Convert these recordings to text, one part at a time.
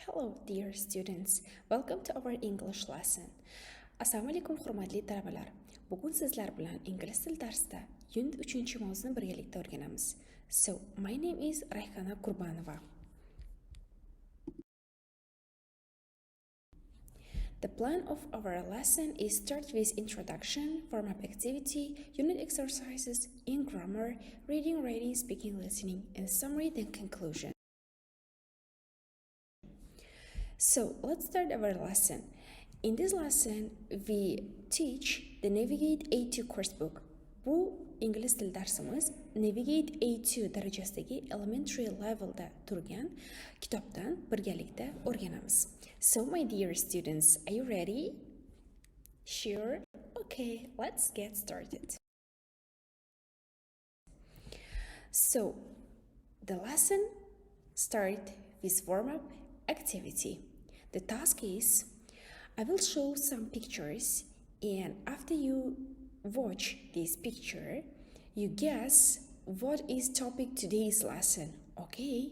Hello, dear students. Welcome to our English lesson. Assalomu alaykum, hurmatli talabalar. Bugun sizlar bilan ingliz tili darsida unit 3-mavzuni birgalikda o'rganamiz. So, my name is Kurbonova. The plan of our lesson is start with introduction, warm-up activity, unit exercises, in grammar, reading, writing, speaking, listening, and summary, then conclusion. So let's start our lesson. In this lesson, we teach the Navigate A2 course book. Bu İngiliz tili darsimiz Navigate A2 darajasidagi elementary levelda turgan kitobdan birgalikda o'rganamiz. So my dear students, are you ready? Sure? Okay, let's get started. So the lesson starts with warm-up activity. The task is, I will show some pictures, and after you watch this picture, you guess what is topic today's lesson. Okay?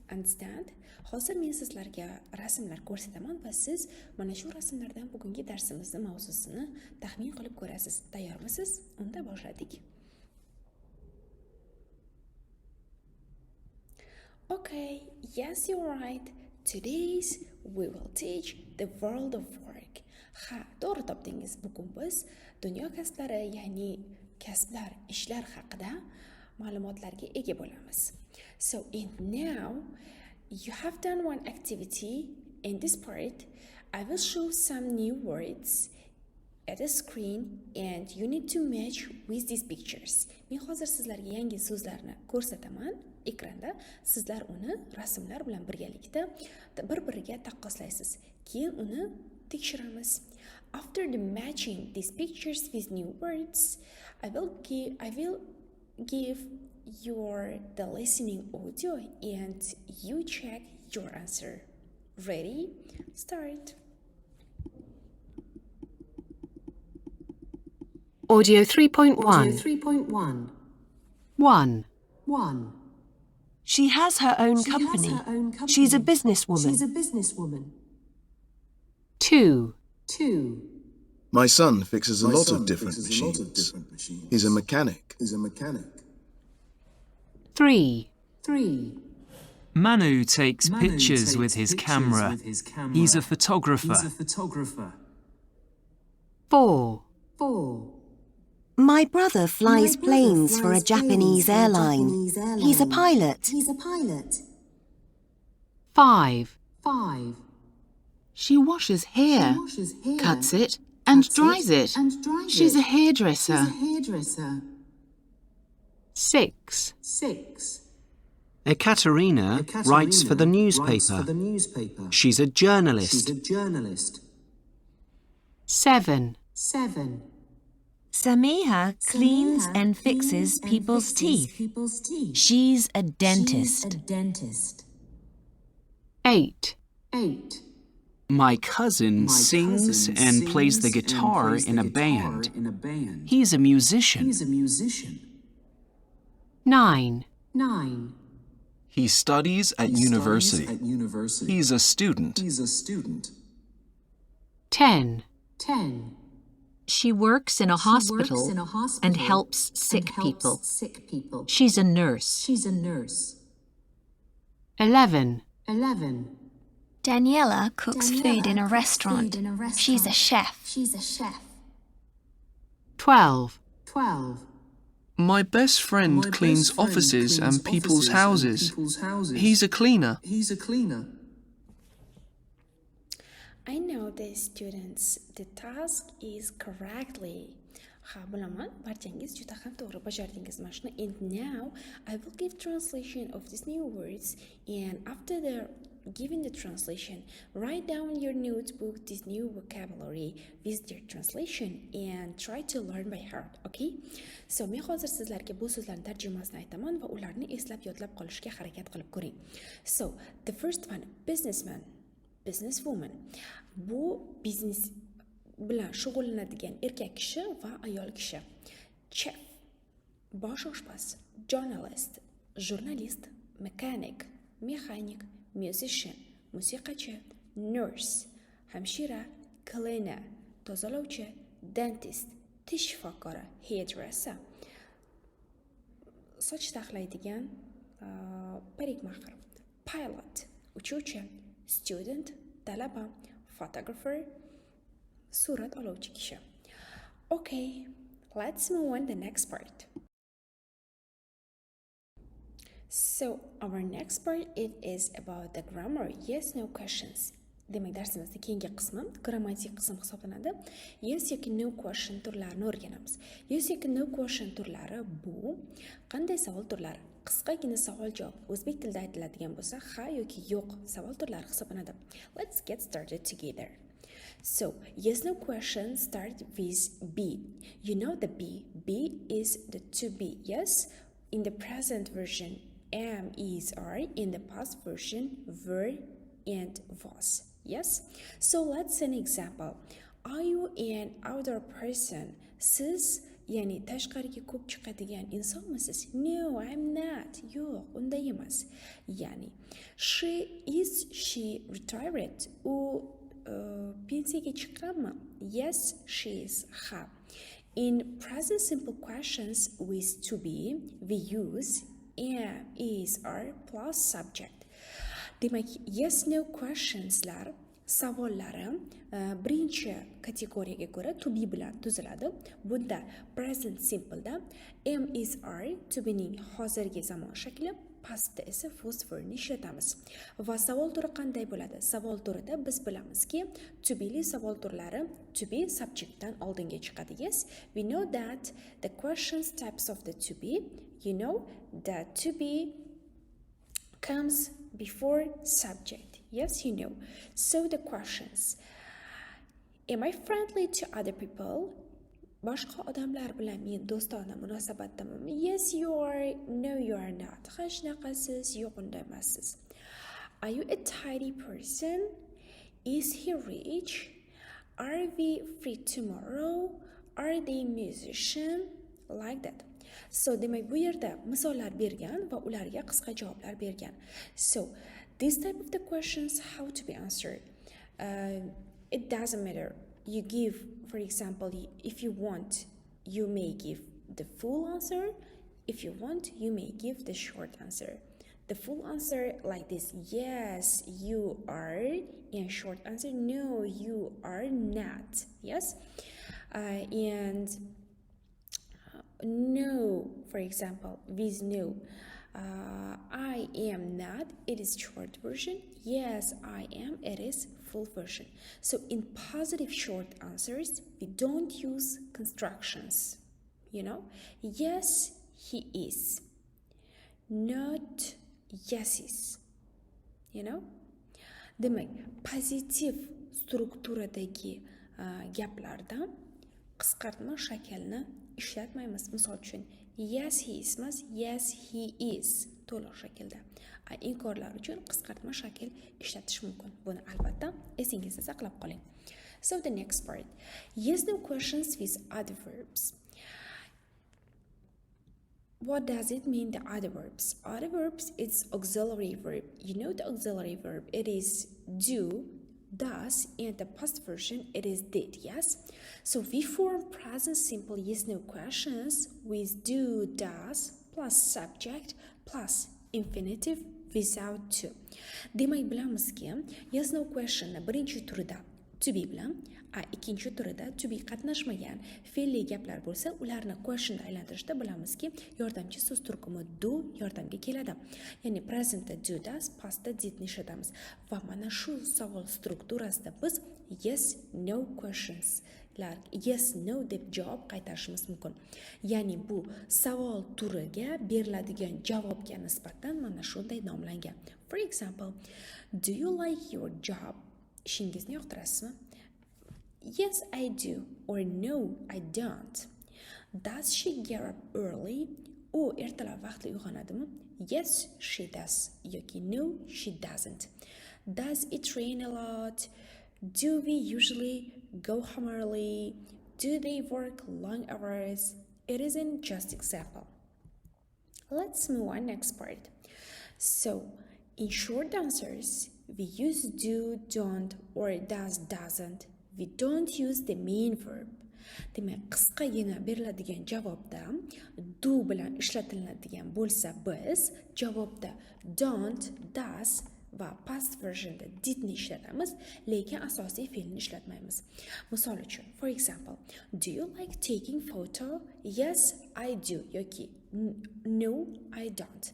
Understand? Hozir men sizlarga rasmlar ko'rsataman va siz mana shu rasmlardan bugungi darsimizning mavzusini taxmin qilib ko'rasiz. Tayyormisiz? Unda boshladik. Okay, yes, you're right. Today's we will teach the world of work. Ha, to'g'ri topdingiz. Bugun biz dunyo kasblari, ya'ni kasblar, ishlar haqida ma'lumotlarga ega bo'lamiz. So, now you have done one activity. In this part, I will show some new words at the screen and you need to match with these pictures. Men hozir sizlarga yangi so'zlarni ko'rsataman ekranda. Sizlar uni rasmlar bilan birgalikda bir-biriga taqqoslaysiz. Keyin uni tekshiramiz. After the matching these pictures with new words, I will give your the listening audio and you check your answer. Ready? Start. Audio 3.1. 1. She has her own company. She's a businesswoman. 2. My son fixes a lot of different machines. He's a mechanic. 3. Manu takes pictures with his camera. He's a photographer. 4. My brother flies planes for a Japanese airline. He's a pilot. 5. She washes hair, cuts it and dries it. She's a hairdresser. 6. Ekaterina writes for the newspaper. She's a journalist. 7. Samiha cleans and fixes people's teeth. She's a dentist. 8. My cousin sings and plays the guitar in a band. He's a musician. 9. He studies at university. He's a student. 10. She works in a hospital and helps sick people. She's a nurse. 11. Daniela cooks food in a restaurant. She's a chef. 12. My best friend cleans offices and people's houses. He's a cleaner. I know the students, the task is correctly. Ha, bilaman, barchangiz juda ham to'g'ri bajardingiz mana shuni. And now I will give translation of these new words, and after giving the translation, write down in your notebook this new vocabulary with their translation and try to learn by heart, okay? So men hozir sizlarga bu so'zlarning tarjimasini aytaman va ularni eslab yodlab qolishga harakat qilib ko'ring. So, the first one, businessman, businesswoman. Bu biznes bilan shug'ullanadigan erkak kishi va ayol kishi. Chef, bosh oshpaz, journalist, jurnalist, mechanic, mexanik, musician, musiqachi, nurse, hamshira, cleaner, tozalovchi, dentist, tish shifokori, hairdresser, soch taxlaydigan parikmaxir, pilot, uchuvchi, student, talaba, photographer, surat olovchi kishi. Okay, let's move on the next part. So our next part, it is about the grammar, yes no questions. Demak, darsimizning keyingi qismi grammatik qism hisoblanadi. Yes yoki no question turlarini o'rganamiz. Yes yoki no question turlari bu qanday savol turlari? Qisqagina savol-javob o'zbek tilida aytiladigan bo'lsa, ha yoki yo'q savol turlari hisoblanadi. Let's get started together. So, yes no question start with be. You know the be. Be is the to be, yes? In the present version, am, is, are. In the past version, were and was. Yes? So let's see an example. Are you an outdoor person? Siz, ya'ni tashqariga ko'p chiqadigan insonmisiz? No, I'm not. Yo'q, unday emas. Ya'ni, she retired? U pensiyaga chiqqanmi? Yes, she is. Ha. In present simple questions with to be, we use am, is, are plus subject. Demak, yes no questionslar savollari birinchi kategoriyaga ko'ra to be bilan tuziladi. Bunda present simple'da am, is, are to be'ning hozirgi zamon shakli, pastda esa first formni ishlatamiz. Va savol turi qanday bo'ladi? Savol turida biz bilamizki, to be'li savol turlari to be subjectdan oldinga chiqadi. Yes, we know that the questions types of the to be, you know that to be comes before subject. Yes, you know. So the questions. Am I friendly to other people? Boshqa odamlar bilan men do'stona munosabatdamanmi? Yes, you are. No, you are not. Hech naqasiz, yo'q unday emassiz. Are you a tidy person? Is he rich? Are we free tomorrow? Are they musician? Like that. So, demak bu yerda misollar bergan va ularga qisqa javoblar bergan. So, this type of the questions how to be answered. It doesn't matter. You give, for example, if you want, you may give the full answer. If you want, you may give the short answer. The full answer like this: yes, you are. And short answer: no, you are not. Yes, and no, for example, with no, I am not, it is short version. Yes, I am, it is full version. So in positive short answers, we don't use constructions, you know. Yes, he is. Not yes is, you know. Demak, pozitiv strukturadagi gaplarda qisqartma shaklni ishlatmaymiz. Misol uchun, yes he is emas, yes he is to'liq shaklda. Inkorlar uchun qisqartma shakl ishlatish mumkin. Buni albatta esingizda saqlab qoling. So the next part. Yes no questions with adverbs. What does it mean, the adverbs? Adverbs is auxiliary verb. You know the auxiliary verb. It is do, does, and the past version it is did. Yes, so we form present simple yes no questions with do, does plus subject plus infinitive without to. Demak, bilamizki yes no question birinchi turida to be bilan ikkinchi turida to be qatnashmagan fe'lli gaplar bo'lsa, ularni questionda aylantirishda bilamizki yordamchi so'z turkumi do yordamga keladi. Ya'ni presentda do, does, pastda didni ishlatamiz. Va mana shu savol strukturasida biz yes no questions yes no deb javob qaytarishimiz mumkin. Ya'ni bu savol turiga beriladigan javobga nisbatan mana shunday nomlangan. For example, do you like your job? Ishingizni yoqtirasizmi? Yes, I do. Or no, I don't. Does she get up early? U ertalab vaqtli uyg'onadimi? Yes, she does. Yoki no, she doesn't. Does it rain a lot? Do we usually go home early? Do they work long hours? It isn't just example. Let's move on next part. So, in short answers, we use do, don't, or does, doesn't. We don't use the main verb. Demak, qisqagina beriladigan javobda do bilan ishlatiladigan bo'lsa biz javobda don't, does va past versionda didni ishlatamiz, lekin asosiy fe'lni ishlatmaymiz. Misol uchun, for example, do you like taking photo? Yes, I do yoki no, I don't.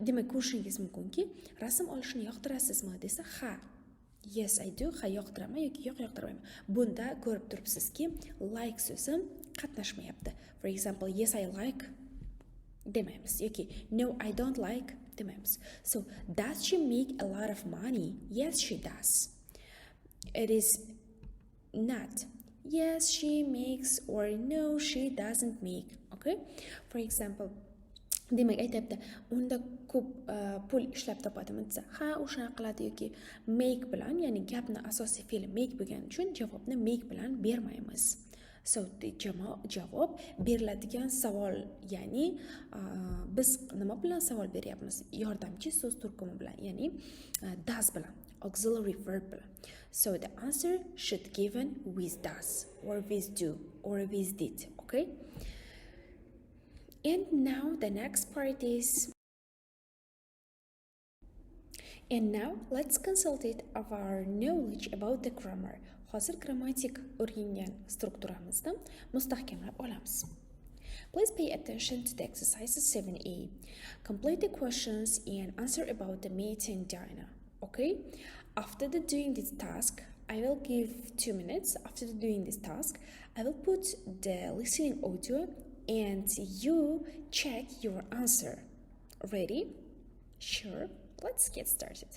Demak, ko'rishingiz mumkinki, rasm olishni yoqtirasizmi desa ha. Yes, I do. Ha, yoqtiraman yoki yo'q, yoqtirmayman. Bunda ko'rib turibsizki, like so'zi qatnashmayapti. For example, yes, I like demaymiz yoki no, I don't like demaymiz. So, does she make a lot of money? Yes, she does. It is not yes, she makes or no, she doesn't make. Okay? For example, demak aytibdi, unda ko'p pul ishlab topadimi desa, ha, o'shana qiladi yoki make bilan, ya'ni gapni asosiy fe'li make bo'lgani uchun javobni make bilan bermaymiz. So, javob beriladigan savol, ya'ni biz nima bilan savol beryapmiz? Yordamchi so'z turkumi bilan, ya'ni does bilan, auxiliary verb bilan. So, the answer should given with does or with do or with did, okay? And now the next part is, and now let's consolidate our knowledge about the grammar. Hozir grammatik o'rgangan strukturamizda mustahkamlab olamiz. Please pay attention to the exercises 7a. Complete the questions and answer about the meeting Diana. Okay? After doing this task, I will give 2 minutes. After doing this task, I will put the listening audio and you check your answer. Ready? Sure. Let's get started.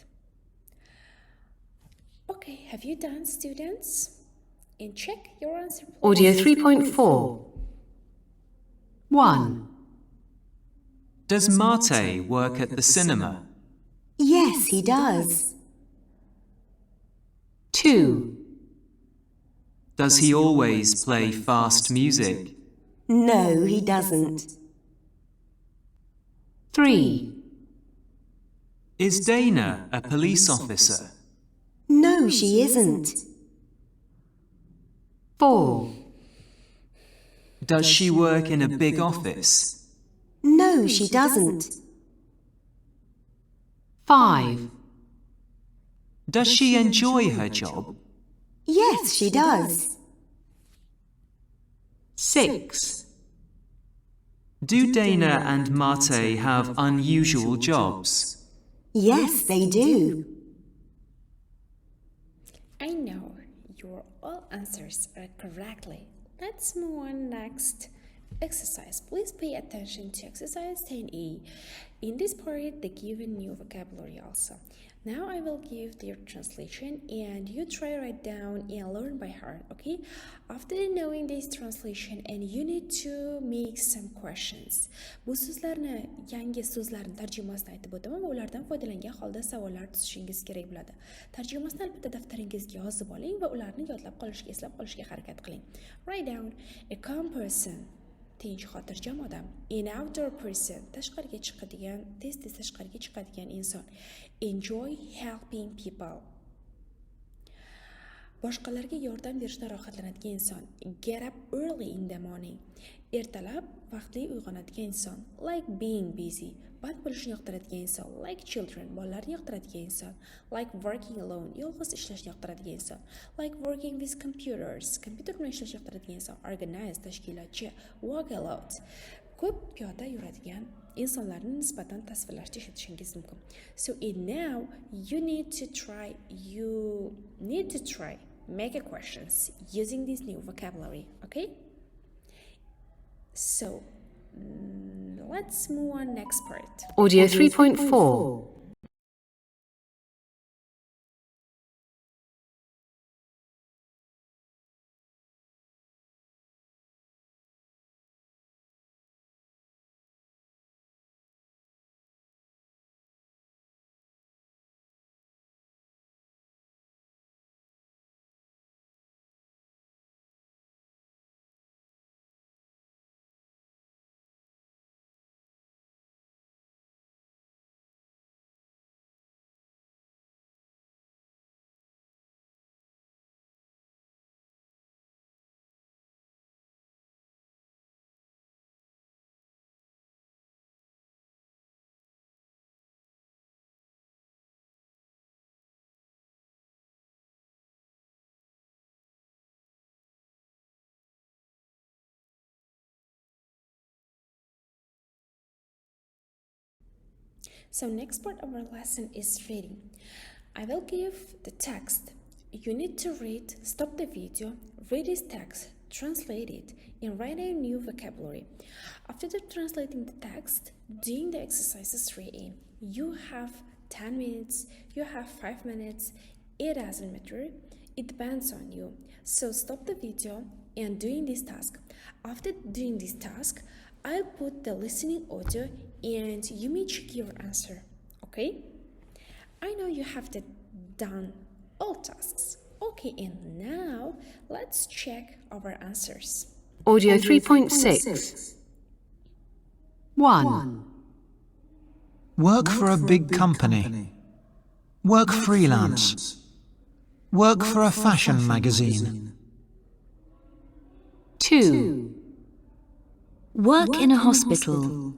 Okay, have you done, students? And check your answer, please. Audio 3.4. 1. Does Mate work at the cinema? Yes, he does. 2. Does he always play fast music? No, he doesn't. 3. Is Dana a police officer? No, she isn't. 4. Does she work in a big office? No, she doesn't. 5. Does she enjoy her job? Yes, she does. 6. Do Dana and Mate have unusual jobs? Yes, they do. I know your all answers are correctly. Let's move on next exercise. Please pay attention to exercise 10e. In this part, they give a new vocabulary also. Now I will give their translation and you try write down and learn by heart, okay? After knowing this translation, and you need to make some questions. Bu so'zlarni, yangi so'zlarni tarjimasini aytib o'taman va ulardan foydalangan holda savollar tuzishingiz kerak bo'ladi. Tarjimasini albatta daftaringizga yozib oling va ularni yodlab qolishga, eslab qolishga harakat qiling. Write down a calm person. Tinch xotirjam odam. An outdoor person, tashqariga chiqadigan, tez tashqariga chiqadigan inson. Enjoy helping people. Boshqalarga yordam berishdan rohatlanadigan inson. Get up early in the morning. Ertalab vaqtli uyg'onadigan inson. Like being busy. Band bo'lishni yoqtiradigan inson. Like children, bolalarni yoqtiradigan inson. Like working alone, yolg'iz ishlashni yoqtiradigan inson. Like working with computers, kompyuter bilan ishlashni yoqtiradigan inson. Organize, tashkilotchi. Walk a lot. Ko'p piyoda yuradigan insonlarni nisbatan tasvirlashda ishlatishingiz mumkin. So now you need to try make a questions using this new vocabulary, okay? So let's move on next part. Audio 3.4. So next part of our lesson is reading. I will give the text. You need to read, stop the video, read this text, translate it, and write a new vocabulary. After translating the text, doing the exercises reading, you have 10 minutes, you have 5 minutes, it doesn't matter, it depends on you. So stop the video and doing this task. After doing this task, I'll put the listening audio and you may check your answer, okay? I know you have done all tasks. Okay, and now let's check our answers. Audio 3.6. 1. Work for a big company. Work freelance. Work for a fashion magazine. 2. Work in a hospital.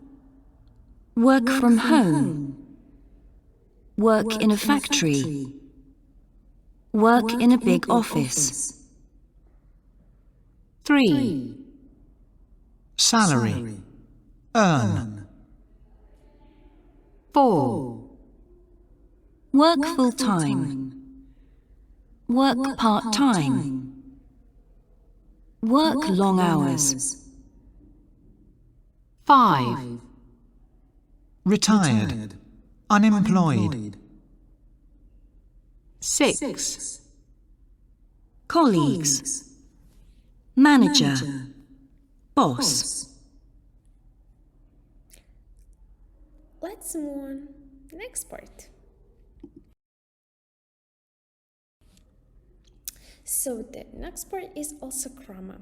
Work from home. Work in a factory. Work in a big office. 3. Salary. Earn. 4. Work full-time. Work part-time. Work long hours. 5. Retired. Unemployed. 6. Colleagues. Manager. Boss. Let's move on. Next part. So the next part is also grammar.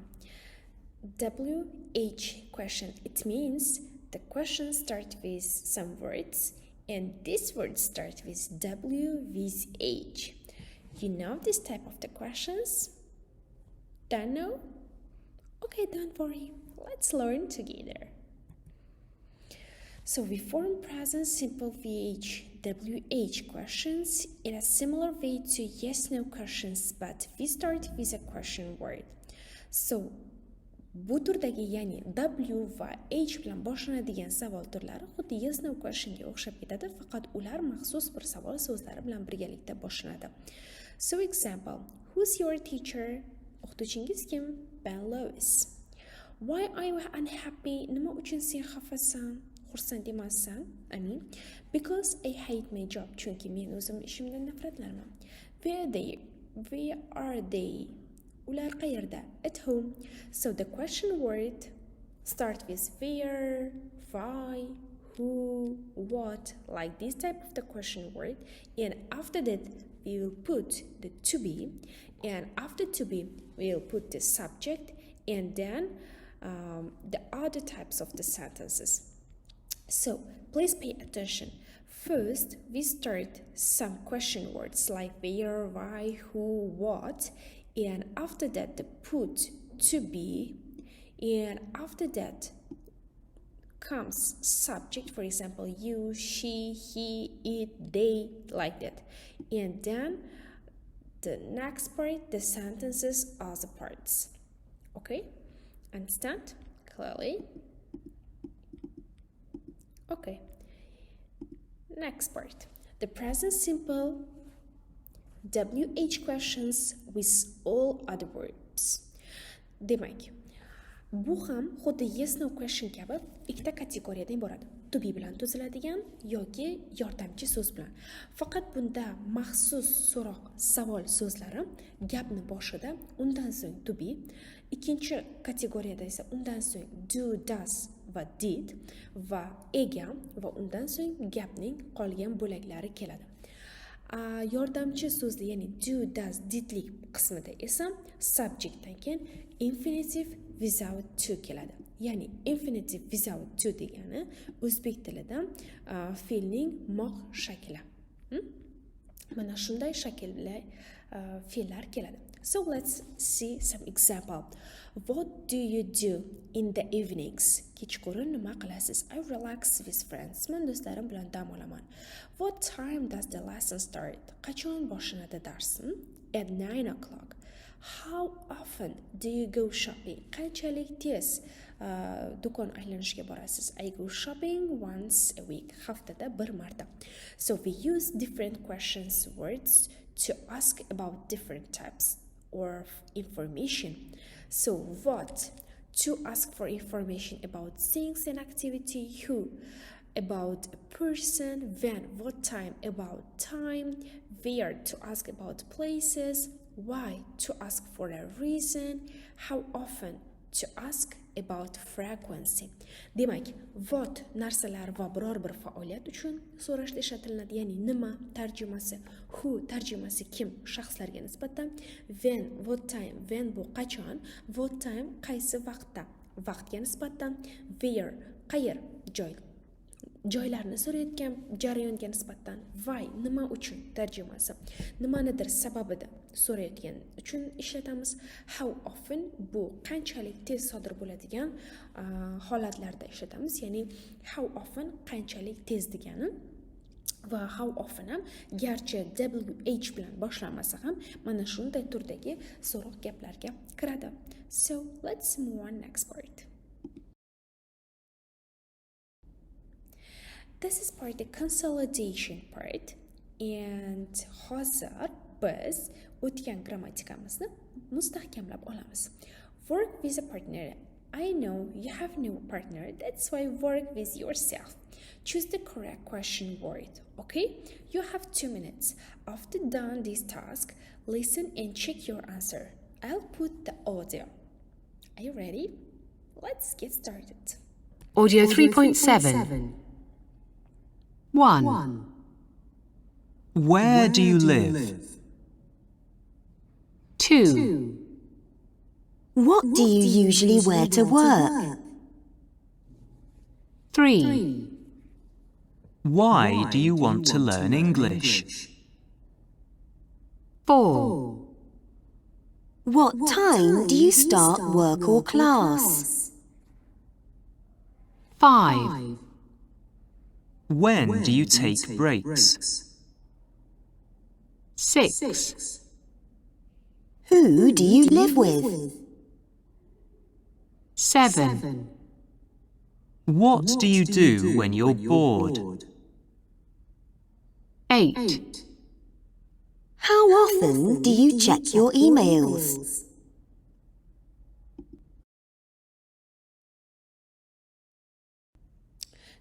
WH question. It means the question starts with some words and these words start with W with H. You know this type of the questions? Don't know? Okay, don't worry. Let's learn together. So we form present simple VH, WH questions in a similar way to yes-no questions, but we start with a question word. So bu turdagi ya'ni W va H bilan boshlanadigan savol turlari xuddi yes no questionga o'xshab ketadi, faqat ular maxsus bir savol so'zlari bilan birgalikda boshlanadi. So example, who's your teacher? O'qituvchingiz kim? Ben Lewis. Why are you unhappy? Nima uchun sen xafasan? Xursand emassan? I mean, because I hate my job. Chunki men o'zim ishimdan nafratlanaman. Where are they? Ular qayerda? At home. So the question word start with where, why, who, what, like this type of the question word. And after that, we will put the to be. And after to be, we will put the subject and then the other types of the sentences. So please pay attention. First, we start some question words like where, why, who, what. And after that, the put to be, and after that comes subject, for example, you, she, he, it, they, like that. And then the next part, the sentences are the parts. Okay? Understand clearly? Okay. Next part, the present simple WH questions with all other verbs. Demak, bu ham xuddi yes no question kabi ikkita kategoriyadan iborat. To be bilan tuziladigan yoki yordamchi so'z bilan. Faqat bunda maxsus so'roq, savol so'zlari gapni boshida, undan so'ng to be, ikkinchi kategoriyada esa undan so'ng do, does va did va ega va undan so'ng gapning qolgan bo'laklari keladi. Yordamchi so'zli, ya'ni do, does, didlik qismida esa subjectdan keyin infinitive without to keladi. Ya'ni infinitive without to degani o'zbek tilida fe'lning moq shakli. Mana shunday shaklda fe'llar keladi. So let's see some example. What do you do in the evenings? Kechqurun nima qilasiz? I relax with friends. Men do'stlarim bilan dam olaman. What time does the lesson start? Qachon boshlanadi dars? At 9 o'clock. How often do you go shopping? Qanchalik tez do'kon aylanishga borasiz? I go shopping once a week. Haftada bir marta. So we use different questions words to ask about different types of information. So what? To ask for information about things and activity. Who? About a person. When? What time? About time. Where? To ask about places. Why? To ask for a reason. How often? To ask about frequency. Demak, what narsalar va biror bir faoliyat uchun so'rashda ishlatiladi, ya'ni nima tarjimasi, who tarjimasi kim, shaxslarga nisbatan, when, what time, when bu qachon, what time qaysi vaqtda, vaqtga nisbatan, where qayer, joylarni so'rayotgan jarayonga nisbatan, why nima uchun tarjimasi, nimanidir sababida so'rayotgan uchun ishlatamiz. How often bu qanchalik tez sodir bo'ladigan holatlarda ishlatamiz, ya'ni how often qanchalik tez degani va how often ham garchi WH bilan boshlanmasa ham mana shunday turdagi so'roq gaplarga kiradi. So let's move on next part. This is part the consolidation part, and hozir biz o'tgan grammatikamizni mustahkamlab olamiz. Work with a partner. I know you have no partner, that's why work with yourself. Choose the correct question word, okay? You have 2 minutes. After done this task, listen and check your answer. I'll put the audio. Are you ready? Let's get started. Audio 3.7. 1. Where do you live? 2. What do you usually wear to work? 3. Why do you want to learn English? 4. What time do you start work or class? 5. When do you take breaks? 6. Who do you live with? 7. What do you do when you're bored? 8. How often do you check your emails?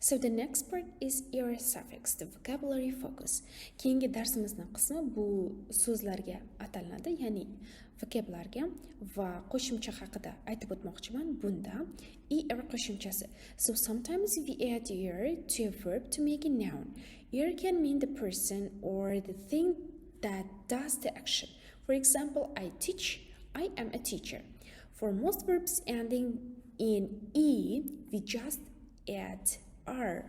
So the next part is ear suffix, the vocabulary focus. Keyingi darsimizning qismi bu so'zlarga ataladi, ya'ni vocablarga va qo'shimcha haqida aytib o'tmoqchiman. Bunda er qo'shimchasi. So sometimes we add er to a verb to make a noun. Er can mean the person or the thing that does the action. For example, I teach, I am a teacher. For most verbs ending in e, we just add are.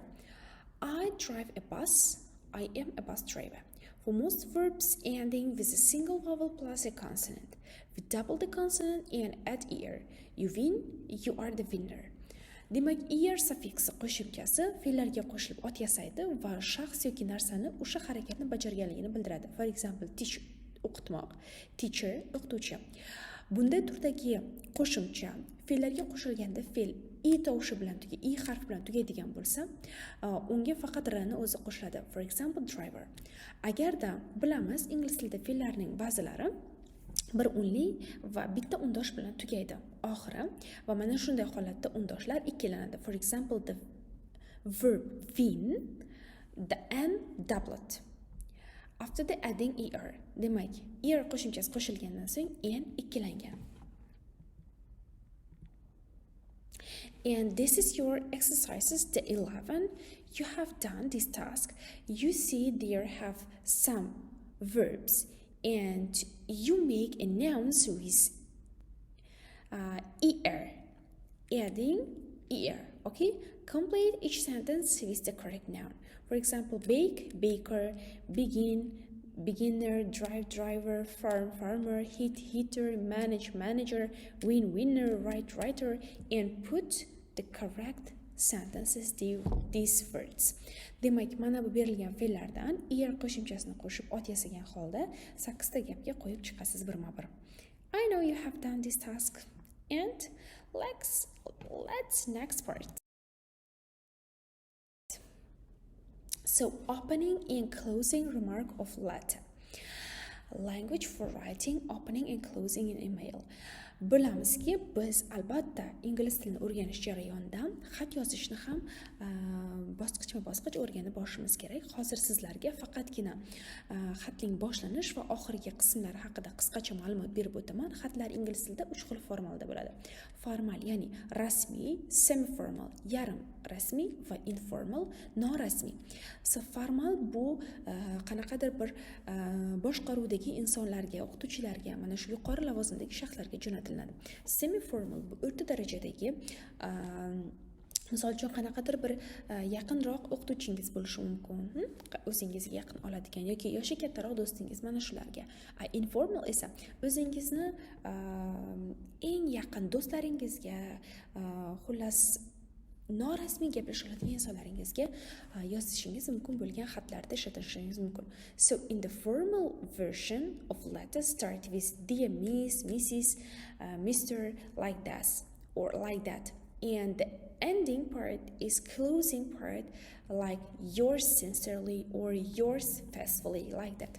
I drive a bus. I am a bus driver. For most verbs ending with a single vowel plus a consonant, we double the consonant and add er. You win, you are the winner. Demak, er suffiksi qo'shimchasi fe'llarga qo'shilib ot yasaydi va shaxs yoki narsani o'sha harakatni bajarganligini bildiradi. For example, teach o'qitmoq, teacher o'qituvchi. Bunday turdagi qo'shimcha fe'llarga qo'shilganda fe'l i tovushi bilan i harf bilan tugaydigan bo'lsa, unga faqat r ni o'zi qo'shiladi. For example, driver. Agarda bilamiz, ingliz tilida fe'llarning ba'zilari bir unli va bitta undosh bilan tugaydi oxiri, va mana shunday holatda undoshlar ikkilanadi. For example, the verb win, the n doublet. After the adding er, demak, er qo'shimchasi qo'shilgandan so'ng n ikkilangan. And this is your exercises, the 11. You have done this task. You see there have some verbs and you make a noun with er, adding er, okay? Complete each sentence with the correct noun. For example, bake, baker, begin, beginner, drive, driver, farm, farmer, hit, hitter, manage, manager, win, winner, write, writer, and put the correct sentences these words. Demak, mana bu berilgan fe'llardan er qo'shimchasini qo'shib ot yasagan holda 8 ta gapga qo'yib chiqasiz birma-bir. I know you have done this task. And let's next part. So opening and closing remark of letter. Language for writing, opening and closing an email. Bilamizki, biz albatta ingliz tilini o'rganish jarayonida xat yozishni ham bosqichma-bosqich o'rganib borishimiz kerak. Hozir sizlarga faqatgina xatning boshlanish va oxirgi qismlari haqida qisqacha ma'lumot berib o'taman. Xatlar ingliz tilida 3 xil formalda bo'ladi. Formal, ya'ni rasmiy, semi-formal, yarim rasmiy va informal, norasmiy. So formal bu qanaqadir bir boshqaruvdagi insonlarga, o'qituvchilarga, mana shu yuqori lavozimdagi shaxslarga jo'natiladi. Semi-formal bu o'rta darajadagi misol uchun qanaqadir bir yaqinroq o'qituvchingiz bo'lishi mumkin, o'zingizga yaqin oladigan yoki yoshi kattaroq do'stingiz, mana shularga. Informal esa o'zingizni eng yaqin do'stlaringizga, xullas norasmiy gaplashadigan insonlaringizga yozishingiz mumkin bo'lgan xatlarda ishlatishingiz mumkin. So in the formal version of letters start with dear Miss, Mrs, Mr, like that or like that. And the ending part is closing part, like yours sincerely or yours faithfully, like that.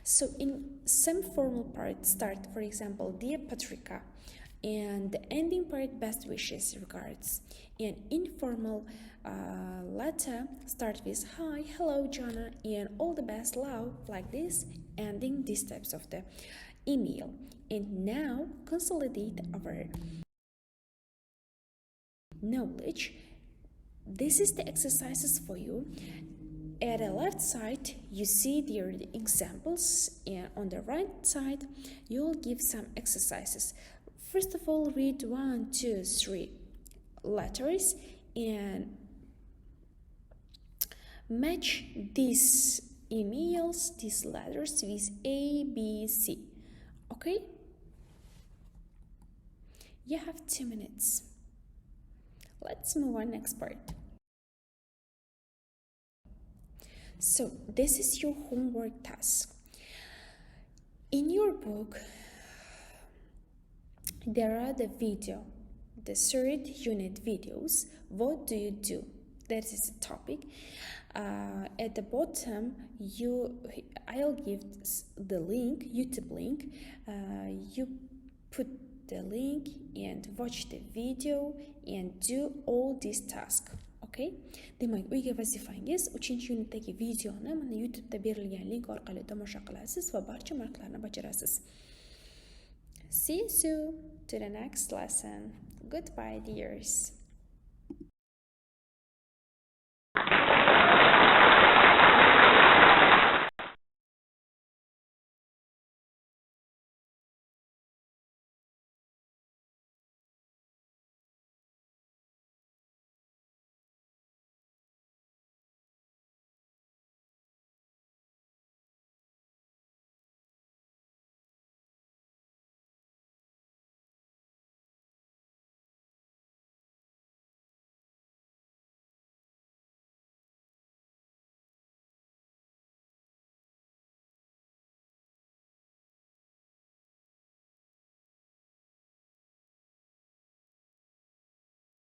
So in some formal part start, for example, dear Patricia, and the ending part, best wishes, regards. And informal letter start with hi, hello Jana, and all the best, love, like this, ending these types of the email. And now consolidate our knowledge. This is the exercises for you. At the left side you see there the examples, and on the right side you'll give some exercises. First of all, read 1, 2, 3 letters and match these emails, these letters with A, B, C. Okay? You have 2 minutes. Let's move on next part. So this is your homework task. In your book, there are the third unit videos. What do you do? That is the topic. At the bottom, I'll give the link, YouTube link. You put the link and watch the video and do all this task. Okay? Demak, uyga vazifangiz 3-unitdagi videoni mana YouTube'da berilgan link orqali tomosha qilasiz va barcha marklarni bajarasiz. See you soon to the next lesson. Goodbye, dears.